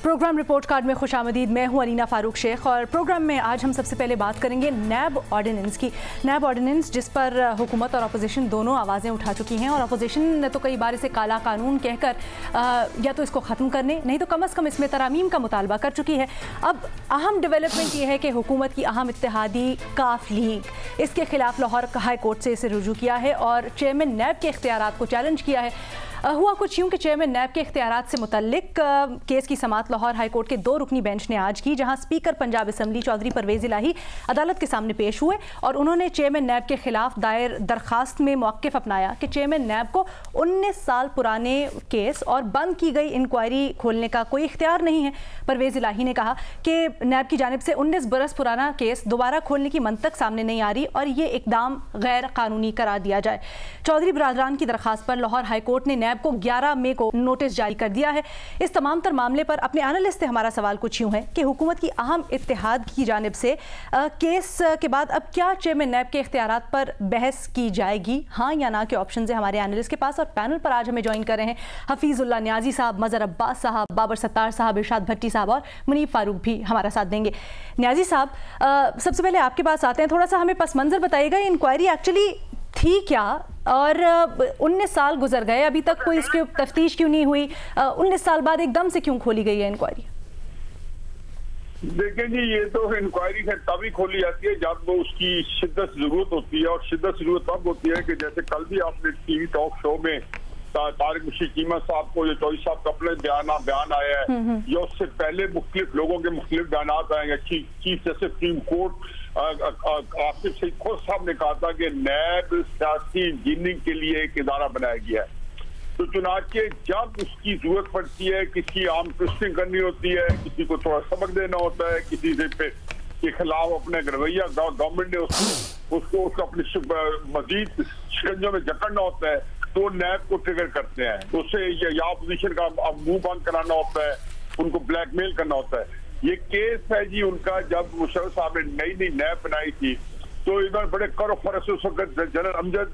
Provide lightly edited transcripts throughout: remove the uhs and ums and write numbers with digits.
Programme report card में खुशामदीद। मैं हूं अलीना फारूक शेख और प्रोग्राम में आज हम सबसे पहले बात करेंगे नैब ऑर्डिनेंस की। नैब ऑर्डिनेंस जिस पर हुकूमत और अपोजिशन दोनों आवाज़ें उठा चुकी हैं और अपोजिशन ने तो कई बार इसे काला कानून कहकर या तो इसको ख़त्म करने नहीं तो कम अज़ कम इसमें तरामीम का मुतालबा कर चुकी है। अब अहम डेवलपमेंट ये है कि हुकूमत की अहम इत्तेहादी काफ लीग इसके खिलाफ लाहौर हाई कोर्ट से इसे रुजू किया है और चेयरमैन नैब के इख्तियारात को चैलेंज किया है। हुआ कुछ यूँ कि चेयरमैन नैब के इख्तियारात से मुतल्लिक केस की समाअत लाहौर हाई कोर्ट के 2 रुकनी बेंच ने आज की, जहां स्पीकर पंजाब असम्बली चौधरी परवेज़ इलाही अदालत के सामने पेश हुए और उन्होंने चेयरमैन नैब के खिलाफ दायर दरखास्त में मौक़िफ़ अपनाया कि चेयरमैन नैब को 19 साल पुराने केस और बंद की गई इंक्वायरी खोलने का कोई इख्तियार नहीं है। परवेज़ इलाही ने कहा कि नैब की जानिब से 19 बरस पुराना केस दोबारा खोलने की मंतक सामने नहीं आ रही और ये इकदाम गैर कानूनी करार दिया जाए। चौधरी बरादरान की दरखास्त पर लाहौर हाई कोर्ट ने नैब को 11 मई को नोटिस जारी कर दिया है। इस तमाम तर मामले पर अपने एनालिस्ट से हमारा सवाल कुछ यूँ है कि हुकूमत की अहम इत्तेहाद की जानिब से केस के बाद अब क्या चेयरमैन नैब के इख्तियारात पर बहस की जाएगी, हाँ या ना के ऑप्शन है हमारे एनालिस्ट के पास। और पैनल पर आज हमें ज्वाइन कर रहे हैं हफीजुल्लाह न्याजी साहब, मज़हर अब्बास साहब, बाबर सत्तार साहब, इरशाद भट्टी साहब और मुनीब फारूक भी हमारा साथ देंगे। न्याजी साहब, सबसे पहले आपके पास आते हैं, थोड़ा सा हमें पस मंज़र बताइएगा, इंक्वायरी एक्चुअली थी क्या और 19 साल गुजर गए, अभी तक कोई इसकी तफ्तीश क्यों नहीं हुई? 19 साल बाद एकदम से क्यों खोली गई है इंक्वायरी? देखिए जी, ये तो इंक्वायरी है तभी खोली जाती है जब वो उसकी शिद्दत जरूरत होती है और शिद्दत जरूरत तब होती है कि जैसे कल भी आपने टीवी टॉक शो में तारिक मुशीद चीमा साहब को जो चौधरी साहब का अपने बयान आया है या उससे पहले मुख्तलिफ लोगों के मुख्तलिफ बयान आएंगे। Chief justice supreme court Asif Saeed खुद साहब ने कहा था कि नैब सियासी इंजीनियरिंग के लिए एक इदारा बनाया गया है। तो चुनाचे जब उसकी जरूरत पड़ती है, किसी आम ट्विस्टिंग करनी होती है, किसी को थोड़ा सबक देना होता है, किसी से के खिलाफ अपने रवैया गवर्नमेंट ने उसको अपने मजीद शिकंजों में जकड़ना होता है तो नैब को ट्रिगर करते हैं। तो उससे या अपोजिशन का मुंह बंद कराना होता है, उनको ब्लैकमेल करना होता है। ये केस है जी उनका, जब मुशर्रफ साहब ने नई नैब बनाई थी तो इधर बड़े करो फरस उस वक्त जनरल अमजद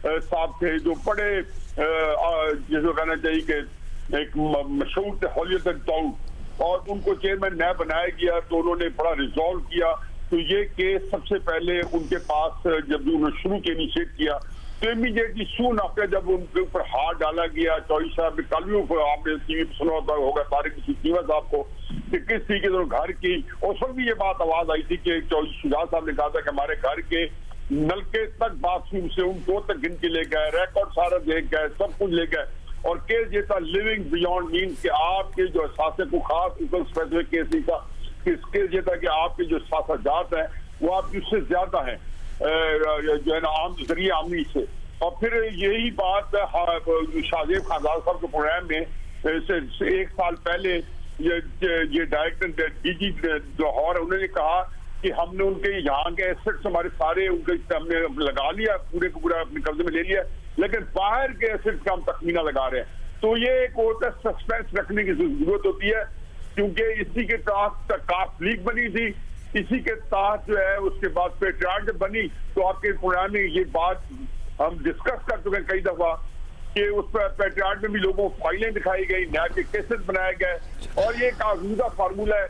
साहब थे जो बड़े जिसको कहना चाहिए कि एक मशहूर थे हॉलियत टाउट, और उनको चेयरमैन नैब बनाया गया तो उन्होंने बड़ा रिजॉल्व किया। तो ये केस सबसे पहले उनके पास जब उन्होंने शुरू के इनिशिएट किया तो इमीडिएटली सून आफ्टर जब उनके ऊपर हाथ डाला गया, चौधरी साहब ने कल भी आपने टीवी पर सुना होगा तारिक चीमा साहब को कि किस तरीके से घर की, उस वक्त भी ये बात आवाज आई थी कि चौधरी शुजात साहब ने कहा था कि हमारे घर के नलके तक बाथरूम से उन 2 तक गिन के ले गए, रिकॉर्ड सारा ले गए, सब कुछ ले गए। और केस ये था लिविंग बियॉन्ड मीन्स कि आपके जो एहसास को खास स्पेसिफिक केस नहीं था, केस ये था कि आपके जो एहसास हैं वो आपकी उससे ज्यादा है जो है ना आम जरिए आमनी से। और फिर यही बात शाहजेब खानदार साहब के प्रोग्राम में से 1 साल पहले ये डायरेक्टर डीजी लाहौर उन्होंने कहा कि हमने उनके यहाँ के एसेट्स हमारे सारे उनके हमने लगा लिया, पूरे को पूरा अपने कब्जे में ले लिया, लेकिन बाहर के एसेट्स का हम तखमीना लगा रहे हैं। तो ये एक होता है सस्पेंस रखने की जरूरत होती है, क्योंकि इसी के तहत काफ लीग बनी थी, इसी के तहत जो है उसके बाद पेट्रियाट बनी। तो आपके प्रोग्राम में ये बात हम डिस्कस कर चुके हैं कई दफा कि उस पर पेट्रियाट में भी लोगों को फाइलें दिखाई गई, नैब के केसेस बनाए गए और ये एक आजूदा फार्मूला है।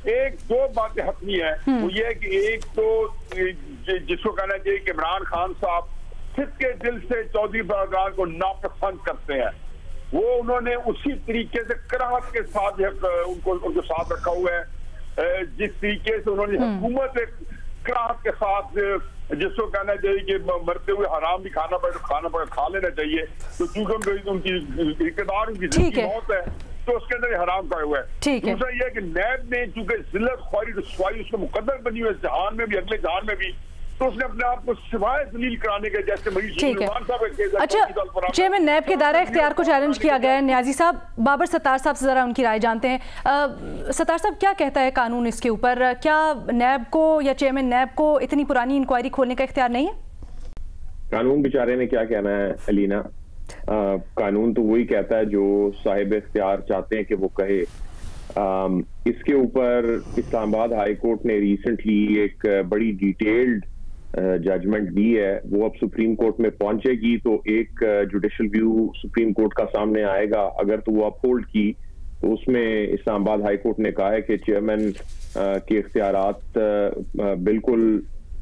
1-2 बातें हतमी है, वो ये है कि एक तो जिसको कहना चाहिए कि इमरान खान साहब सिद्ध के दिल से चौधरी बरादरान को नापसंद करते हैं। वो उन्होंने उसी तरीके से कराहत के साथ उनको साथ रखा हुआ है जिस तरीके से उन्होंने हुकूमत कराहत के साथ जिसको कहना चाहिए कि मरते हुए हराम भी खाना पड़े खा लेना चाहिए। तो चूंकि उनकी इक़्तिदार उनकी जिंदगी मौत है तो उसके अंदर हराम का हुआ है। दूसरा यह है कि नैब ने चूंकि जिल्लत ख्वारी रसवाई उसका मुकद्दर बनी हुई है जहान में भी, अगले जहान में भी, तो उसने अपने आप को सिवाय दलील कराने के जैसे अच्छा, चेयरमैन नैब के दायरा इख्तियार को चैलेंज किया गया है। न्याजी साहब, बाबर सत्तार साहब से जरा उनकी राय जानते हैं। सत्तार साहब, क्या कहता है कानून इसके ऊपर? क्या नैब को या चेयरमैन नैब को इतनी पुरानी इंक्वायरी खोलने का इख्तियार नहीं है? कानून बेचारे ने क्या कहना है अलीना, कानून तो वही कहता है जो साहिब इख्तियार चाहते हैं कि वो कहे। इसके ऊपर इस्लामाबाद हाई कोर्ट ने रिसेंटली एक बड़ी डिटेल्ड जजमेंट दी है, वो अब सुप्रीम कोर्ट में पहुंचेगी तो एक जुडिशल व्यू सुप्रीम कोर्ट का सामने आएगा। अगर तो वो अपहोल्ड की तो उसमें इस्लामाबाद हाई कोर्ट ने कहा है कि चेयरमैन के इख्तियारात बिल्कुल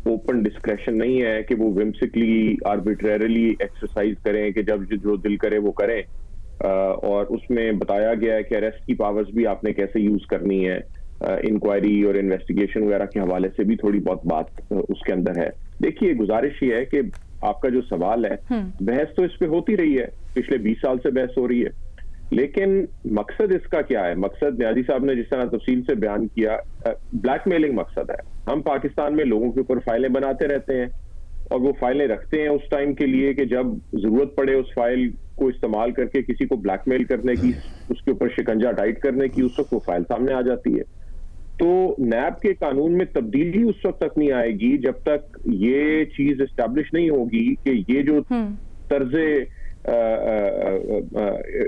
ओपन डिस्क्रेशन नहीं है कि वो विम्सिकली आर्बिट्रेरली एक्सरसाइज करें कि जब जो दिल करे वो करें, और उसमें बताया गया है कि अरेस्ट की पावर्स भी आपने कैसे यूज करनी है, इंक्वायरी और इन्वेस्टिगेशन वगैरह के हवाले से भी थोड़ी बहुत बात उसके अंदर है। देखिए, गुजारिश ये है कि आपका जो सवाल है, बहस तो इस पे होती रही है, पिछले 20 साल से बहस हो रही है, लेकिन मकसद इसका क्या है? मकसद न्याजी साहब ने जिस तरह तफसील से बयान किया, ब्लैकमेलिंग मकसद है। हम पाकिस्तान में लोगों के ऊपर फाइलें बनाते रहते हैं और वो फाइलें रखते हैं उस टाइम के लिए कि जब जरूरत पड़े उस फाइल को इस्तेमाल करके किसी को ब्लैकमेल करने की, उसके ऊपर शिकंजा टाइट करने की, उस वक्त वो फाइल सामने आ जाती है। तो नैब के कानून में तब्दीली उस वक्त तक नहीं आएगी जब तक ये चीज एस्टैब्लिश नहीं होगी कि ये जो तर्जे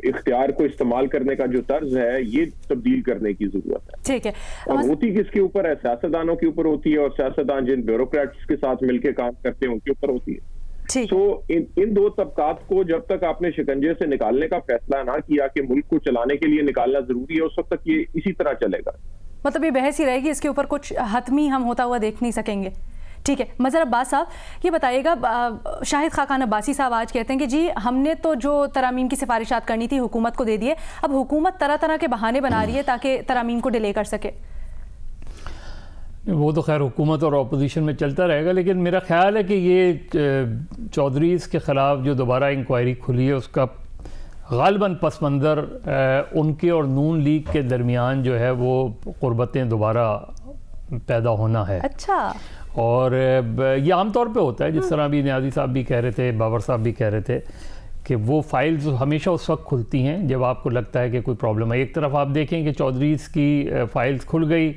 इख्तियार को इस्तेमाल करने का जो तर्ज है, ये तब्दील करने की जरूरत है। ठीक है। और होती किसके ऊपर है? सियासतदानों के ऊपर होती है, और सियासतदान जिन ब्यूरोक्रेट्स के साथ मिलकर काम करते हैं उनके ऊपर होती है। तो इन दो तबकात को जब तक आपने शिकंजे से निकालने का फैसला ना किया कि मुल्क को चलाने के लिए निकालना जरूरी है, उस वक्त तक ये इसी तरह चलेगा। मतलब ये बहस ही रहेगी, इसके ऊपर कुछ हतमी हम होता हुआ देख नहीं सकेंगे। ठीक है। मज़हर अब्बास साहब, ये बताइएगा, शाहिद खाकान अब्बासी साहब आज कहते हैं कि जी हमने तो जो तरामीम की सिफारिशात करनी थी हुकूमत को दे दिए, अब हुकूमत तरह तरह के बहाने बना रही है ताकि तरामीम को डिले कर सके। वो तो खैर हुकूमत और अपोजिशन में चलता रहेगा, लेकिन मेरा ख्याल है कि ये चौधरीज़ के ख़िलाफ़ जो दोबारा इंक्वायरी खुली है उसका गालिबन पस मंज़र उनके और नून लीग के दरमियान जो है वो क़ुरबतें दोबारा पैदा होना है। अच्छा। और ये आम तौर पे होता है, जिस तरह भी न्याजी साहब भी कह रहे थे, बाबर साहब भी कह रहे थे कि वो फाइल्स हमेशा उस वक्त खुलती हैं जब आपको लगता है कि कोई प्रॉब्लम है। एक तरफ आप देखें कि चौधरीज़ की फ़ाइल्स खुल गई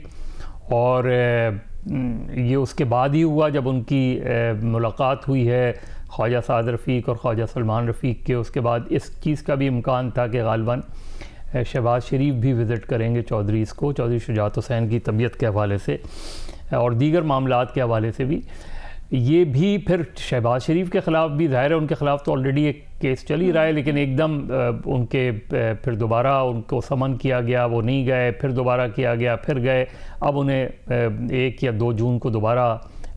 और ये उसके बाद ही हुआ जब उनकी मुलाकात हुई है ख्वाजा साद रफ़ीक और ख्वाजा सलमान रफ़ीक के। उसके बाद इस चीज़ का भी इम्कान था कि गालिबन शहबाज शरीफ भी विज़िट करेंगे चौधरीज़ को, चौधरी शुजात हुसैन की तबीयत के हवाले से और दीगर मामलात के हवाले से भी। ये भी फिर शहबाज शरीफ के ख़िलाफ़ भी ज़ाहिर है, उनके ख़िलाफ़ तो ऑलरेडी एक केस चल ही रहा है, लेकिन एकदम उनके फिर दोबारा उनको समन किया गया, वो नहीं गए, फिर दोबारा किया गया, फिर गए। अब उन्हें 1 या 2 जून को दोबारा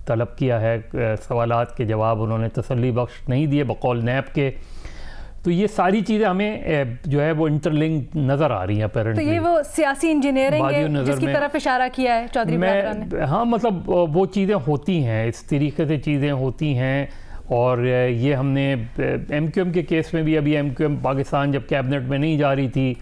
तलब किया है, सवालात के जवाब उन्होंने तसल्ली बख्श नहीं दिए बकौल नैब के। तो ये सारी चीज़ें हमें जो है वो इंटरलिंक नज़र आ रही हैं अपेरेंटली। तो ये वो सियासी इंजीनियरिंग है जिसकी तरफ इशारा किया है चौधरी ने। हाँ, मतलब वो चीज़ें होती हैं, इस तरीके से चीज़ें होती हैं। और ये हमने MQM के केस में भी, अभी MQM पाकिस्तान जब कैबिनेट में नहीं जा रही थी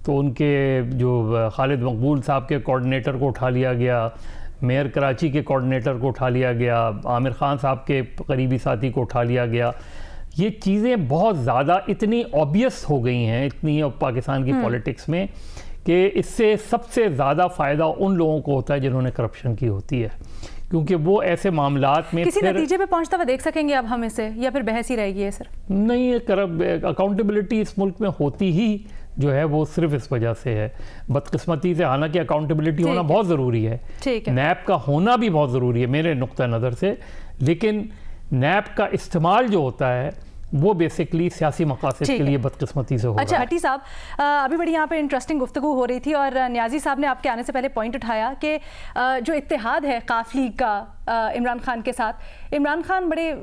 तो उनके जो खालिद मकबूल साहब के कोऑर्डिनेटर को उठा लिया गया, मेयर कराची के कोऑर्डिनेटर को उठा लिया गया, आमिर खान साहब के करीबी साथी को उठा लिया गया। ये चीज़ें बहुत ज़्यादा इतनी ऑब्वियस हो गई हैं इतनी पाकिस्तान की पॉलिटिक्स में कि इससे सबसे ज़्यादा फ़ायदा उन लोगों को होता है जिन्होंने करप्शन की होती है, क्योंकि वो ऐसे मामलात में किसी नतीजे पे पहुंचता हुआ देख सकेंगे अब हम इसे, या फिर बहस ही रहेगी? सर नहीं, अकाउंटेबिलिटी इस मुल्क में होती ही जो है वो सिर्फ इस वजह से है, बदकिस्मती से। हालांकि अकाउंटेबिलिटी होना बहुत ज़रूरी है, नैब का होना भी बहुत ज़रूरी है मेरे नुक्ता नज़र से, लेकिन नैब का इस्तेमाल जो होता है वो बेसिकली सियासी मकासद के लिए बदकिस्मती से हो रहा है। अच्छा हटी साहब, अभी बड़ी यहाँ पे इंटरेस्टिंग गुफ्तगू हो रही थी और न्याजी साहब ने आपके आने से पहले पॉइंट उठाया कि जो इत्तेहाद है काफ लीग का इमरान खान के साथ, इमरान खान बड़े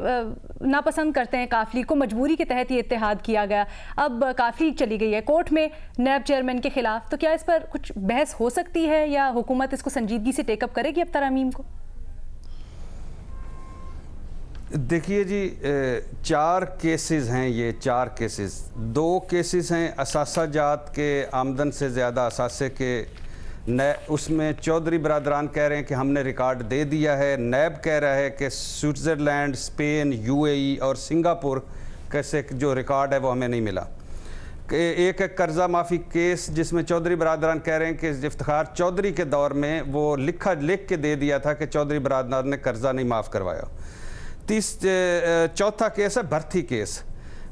नापसंद करते हैं काफ लीग को, मजबूरी के तहत ये इत्तेहाद किया गया। अब काफ लीग चली गई है कोर्ट में नैब चेयरमैन के खिलाफ, तो क्या इस पर कुछ बहस हो सकती है या हुकूमत इसको संजीदगी से टेकअप करेगी अब तरामीम को? देखिए जी, 4 केसेस हैं ये, 4 केसेस, 2 केसेस हैं असासाजात के आमदन से ज़्यादा असासे के। उसमें चौधरी बरादरान कह रहे हैं कि हमने रिकॉर्ड दे दिया है, नैब कह रहा है कि स्विट्ज़रलैंड, स्पेन, UAE और सिंगापुर कैसे जो रिकॉर्ड है वो हमें नहीं मिला। एक कर्जा माफ़ी केस जिसमें चौधरी बरादरान कह रहे हैं कि इफ्तिखार चौधरी के दौर में वो लिख के दे दिया था कि चौधरी बरादरान ने कर्जा नहीं माफ़ करवाया। चौथा केस है भर्ती केस।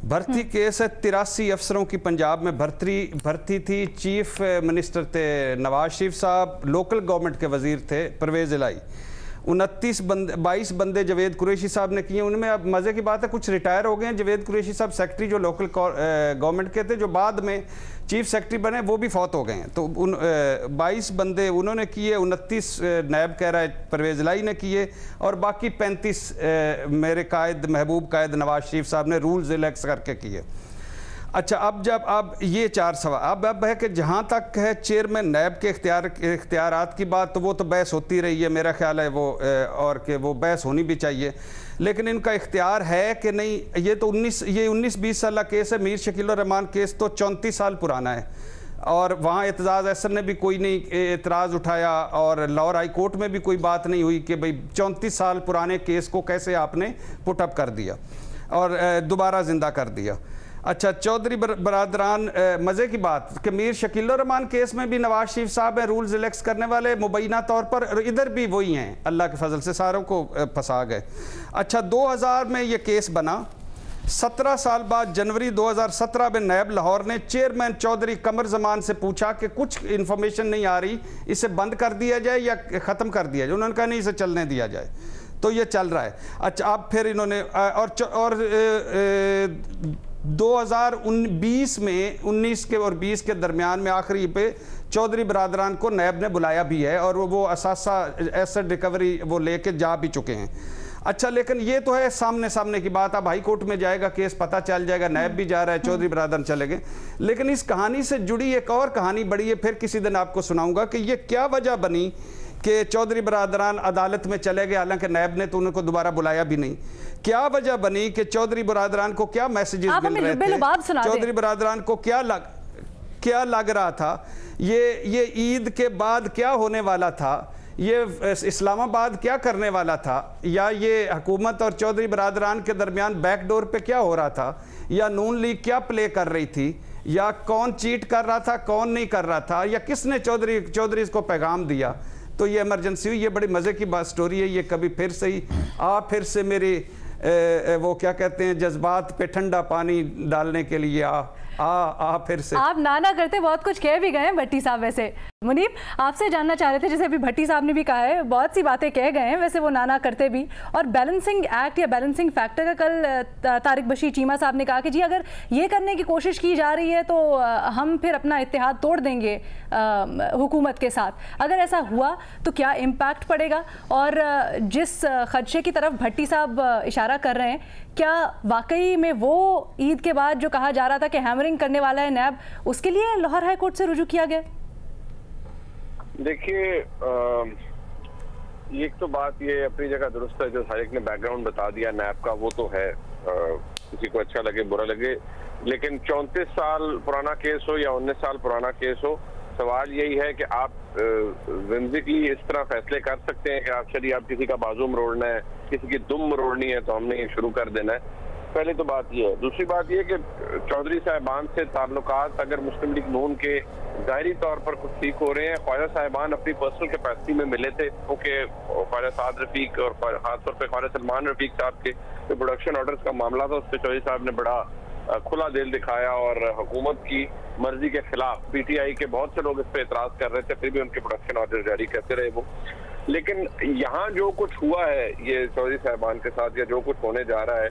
भर्ती केस है 83 अफसरों की पंजाब में भर्ती थी। चीफ मिनिस्टर थे नवाज शरीफ साहब, लोकल गवर्नमेंट के वजीर थे परवेज़ इलाही। 22 बंदे जवेद कुरैशी साहब ने किए। उनमें अब मज़े की बात है कुछ रिटायर हो गए हैं। जवेद कुरैशी साहब सेक्रेटरी जो लोकल गवर्नमेंट के थे, जो बाद में चीफ सेक्रेटरी बने, वो भी फौत हो गए हैं। तो 22 बंदे उन्होंने किए, 29 नायब कह रहा है परवेज़ इलाही ने किए, और बाकी 35 मेरे कायद महबूब कायद नवाज शरीफ साहब ने रूल्स इलेक्ट करके किए। अच्छा, अब ये 4 सवाल अब है कि जहाँ तक है चेयरमैन नायब के इख्तियारात की बात, तो वो तो बहस होती रही है, मेरा ख्याल है वो, और कि वो बहस होनी भी चाहिए, लेकिन इनका इख्तियार है कि नहीं। ये तो 19-20 साल केस है। मीर शकील रहमान केस तो 34 साल पुराना है, और वहाँ एतजाज़ अहसन ने भी कोई नहीं एतराज़ उठाया, और लाहौर हाई कोर्ट में भी कोई बात नहीं हुई कि भाई 34 साल पुराने केस को कैसे आपने पुटअप कर दिया और दोबारा ज़िंदा कर दिया। अच्छा, चौधरी बरादरान, मज़े की बात कि मीर शकील रहमान केस में भी नवाज शरीफ साहब हैं रूल्स इलेक्ट करने वाले मुबैना तौर पर, इधर भी वही हैं, अल्लाह के फजल से सारों को फंसा गए। अच्छा, 2000 में ये केस बना। 17 साल बाद जनवरी 2017 में नायब लाहौर ने चेयरमैन चौधरी कमर जमान से पूछा कि कुछ इन्फॉर्मेशन नहीं आ रही, इसे बंद कर दिया जाए या ख़त्म कर दिया जाए। उन्होंने कहा नहीं, इसे चलने दिया जाए, तो ये चल रहा है। अच्छा, अब फिर इन्होंने और 2020 में 19 के और 20 के दरमियान में आखिरी पे चौधरी बरादरान को नायब ने बुलाया भी है, और वो असासा एसेट रिकवरी वो लेके जा भी चुके हैं। अच्छा, लेकिन ये तो है सामने की बात। अब हाई कोर्ट में जाएगा केस, पता चल जाएगा, नायब भी जा रहा है, चौधरी बरादरान चले गए। लेकिन इस कहानी से जुड़ी एक और कहानी बड़ी है, फिर किसी दिन आपको सुनाऊंगा कि ये क्या वजह बनी कि चौधरी बरादरान अदालत में चले गए, हालांकि नायब ने तो उनको दोबारा बुलाया भी नहीं। क्या वजह बनी कि चौधरी बरादरान को क्या मैसेजेस मिल रहे थे, चौधरी बरादरान को क्या लग रहा था, ये ईद के बाद क्या होने वाला था, ये इस्लामाबाद क्या करने वाला था, या ये हुकूमत और चौधरी बरादरान के दरमियान बैकडोर पे क्या हो रहा था, या नून लीग क्या प्ले कर रही थी, या कौन चीट कर रहा था, कौन नहीं कर रहा था, या किसने चौधरी को पैगाम दिया। तो ये इमरजेंसी हुई। ये बड़ी मज़े की बात स्टोरी है। ये कभी फिर से ही फिर से मेरी वो क्या कहते हैं, जज्बात पे ठंडा पानी डालने के लिए फिर से। आप ना करते बहुत कुछ कह भी गए हैं भट्टी साहब। वैसे मुनीब, आपसे जानना चाह रहे थे, जैसे अभी भट्टी साहब ने भी कहा है, बहुत सी बातें कह गए हैं, वैसे वो ना करते भी। और बैलेंसिंग एक्ट या बैलेंसिंग फैक्टर का कल तारिक बशीर चीमा साहब ने कहा कि जी अगर ये करने की कोशिश की जा रही है तो हम फिर अपना इत्तेहाद तोड़ देंगे हुकूमत के साथ। अगर ऐसा हुआ तो क्या इम्पैक्ट पड़ेगा? और जिस खदशे की तरफ भट्टी साहब इशारा कर रहे हैं, क्या वाकई में वो ईद के बाद जो कहा जा रहा था कि हैमरिंग करने वाला है नैब, उसके लिए लाहौर हाई कोर्ट से रुजू किया गया? देखिए, एक तो बात ये अपनी जगह दुरुस्त है, जो तारिक ने बैकग्राउंड बता दिया नैब का, वो तो है, किसी को अच्छा लगे बुरा लगे। लेकिन 34 साल पुराना केस हो या 19 साल पुराना केस हो, सवाल यही है कि आप जिंदगी इस तरह फैसले कर सकते हैं कि आप चलिए आप किसी का बाजू मरोड़ना है, किसी की दुम मरोड़नी है तो हमने ये शुरू कर देना है। पहले तो बात ये है। दूसरी बात ये कि चौधरी साहिबान से ताल्लुकात अगर मुस्लिम लीग नून के ज़ाहिरी तौर पर कुछ ठीक हो रहे हैं। ख्वाजा साहिबान अपनी पर्सनल कैपेसिटी में मिले थे, क्योंकि ख्वाजा साद रफीक और खासतौर पर ख्वाजा सलमान रफीक साहब के जो प्रोडक्शन ऑर्डर्स का मामला था, उस पर चौधरी साहब ने बड़ा खुला दिल दिखाया और हुकूमत की मर्जी के खिलाफ, पीटीआई के बहुत से लोग इस पर एतराज कर रहे थे, फिर भी उनके प्रोडक्शन ऑर्डर जारी करते रहे वो। लेकिन यहाँ जो कुछ हुआ है ये चौधरी साहिबान के साथ, या जो कुछ होने जा रहा है,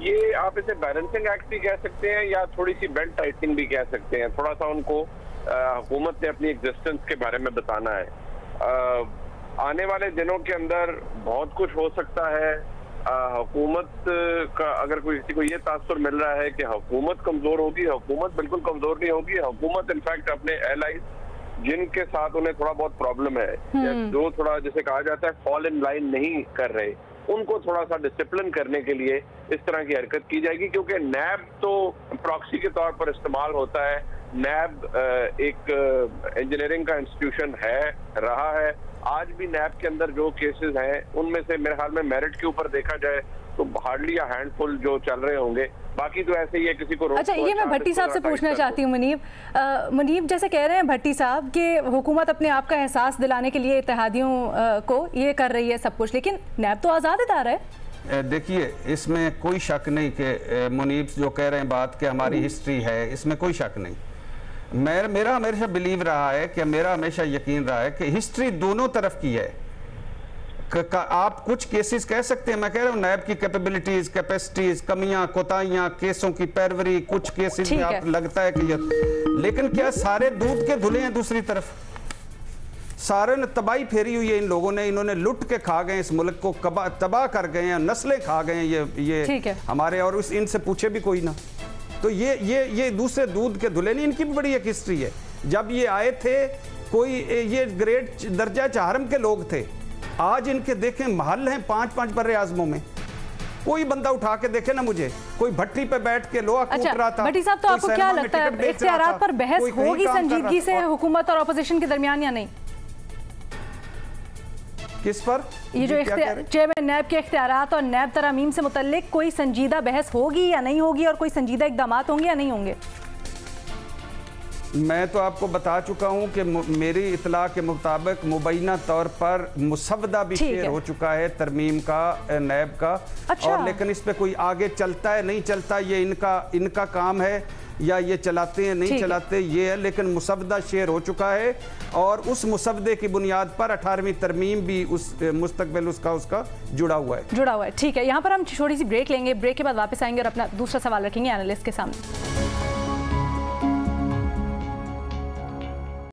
ये आप इसे बैलेंसिंग एक्ट भी कह सकते हैं या थोड़ी सी बेल्ट टाइटनिंग भी कह सकते हैं। थोड़ा सा उनको हुकूमत ने अपनी एग्जिस्टेंस के बारे में बताना है। आने वाले दिनों के अंदर बहुत कुछ हो सकता है। हुकूमत का अगर कोई किसी को ये तासुर मिल रहा है कि हुकूमत कमजोर होगी, हुकूमत बिल्कुल कमजोर नहीं होगी। हुकूमत इनफैक्ट अपने एलाइज जिनके साथ उन्हें थोड़ा बहुत प्रॉब्लम है, या जो थोड़ा जैसे कहा जाता है फॉल इन लाइन नहीं कर रहे, उनको थोड़ा सा डिसिप्लिन करने के लिए इस तरह की हरकत की जाएगी। क्योंकि नैब तो प्रॉक्सी के तौर पर इस्तेमाल होता है। नैब एक इंजीनियरिंग का इंस्टीट्यूशन है, रहा है। आज भी नैब के अंदर जो केसेस हैं उनमें से मेरे ख्याल में मेरिट के ऊपर देखा जाए तो हार्डली या हैंडफुल जो चल रहे होंगे, बाकी तो ऐसे ही है किसी को रोक। अच्छा, ये मैं भट्टी साहब से पूछना चाहती हूँ मुनीब, जैसे कह रहे हैं भट्टी साहब कि हुकूमत अपने आप का एहसास दिलाने के लिए इत्तेहादियों को ये कर रही है सब कुछ, लेकिन नैब तो आज़ाद इदारा है। देखिए, इसमें कोई शक नहीं कि मुनीब जो कह रहे हैं बात कि हमारी हिस्ट्री है, इसमें कोई शक नहीं। मेरा हमेशा बिलीव रहा है कि मेरा हमेशा यकीन रहा है कि हिस्ट्री दोनों तरफ की है। आप कुछ केसेस कह सकते हैं, मैं कह रहा हूँ नैब की कैपेबिलिटीज, कैपेसिटीज, कमियां, कोताहियां, केसों की पैरवरी, कुछ केसेस में आप लगता है कि लेकिन क्या सारे दूध के धुले हैं? दूसरी तरफ सारे ने तबाही फेरी हुई है इन लोगों ने, इन्होंने लुट के खा गए इस मुल्क को, तबाह कर गए हैं, नस्लें खा गए हैं ये हमारे, और उस इनसे पूछे भी कोई ना। तो ये दूसरे दूध के धुले नहीं, इनकी भी बड़ी एक हिस्ट्री है। जब ये आए थे कोई ये ग्रेट दर्जा चाहरम के लोग थे, आज इनके देखें महल हैं 5-5 बर्रे आजमों में। कोई बंदा उठा के देखे ना मुझे, कोई भट्टी पे बैठ के लोहा कूट रहा था। भट्टी साहब, तो आपको क्या लगता है इख्तियारात पर बहस होगी संजीदगी से हुकूमत और अपोजिशन के दरमियान या नहीं? किस पर? ये जो चेयरमैन नैब के इख्तियारात और नैब तरामीम से मुतल्लिक कोई संजीदा बहस होगी या नहीं होगी, और कोई संजीदा इक़दामात होंगे या नहीं होंगे? मैं तो आपको बता चुका हूं कि मेरी इतला के मुताबिक मुबैना तौर पर मुसवदा भी शेयर हो चुका है तरमीम का, नैब का। और लेकिन इस पे कोई आगे चलता है नहीं चलता, ये इनका काम है, या ये चलाते हैं नहीं चलाते ये है, लेकिन मुसवदा शेयर हो चुका है। और उस मुसवदे की बुनियाद पर 18वीं तरमीम भी उस मुस्तकबिल उसका जुड़ा हुआ है। ठीक है, यहाँ पर हम छोटी सी ब्रेक लेंगे, ब्रेक के बाद वापस आएंगे और अपना दूसरा सवाल रखेंगे एनालिस्ट के सामने।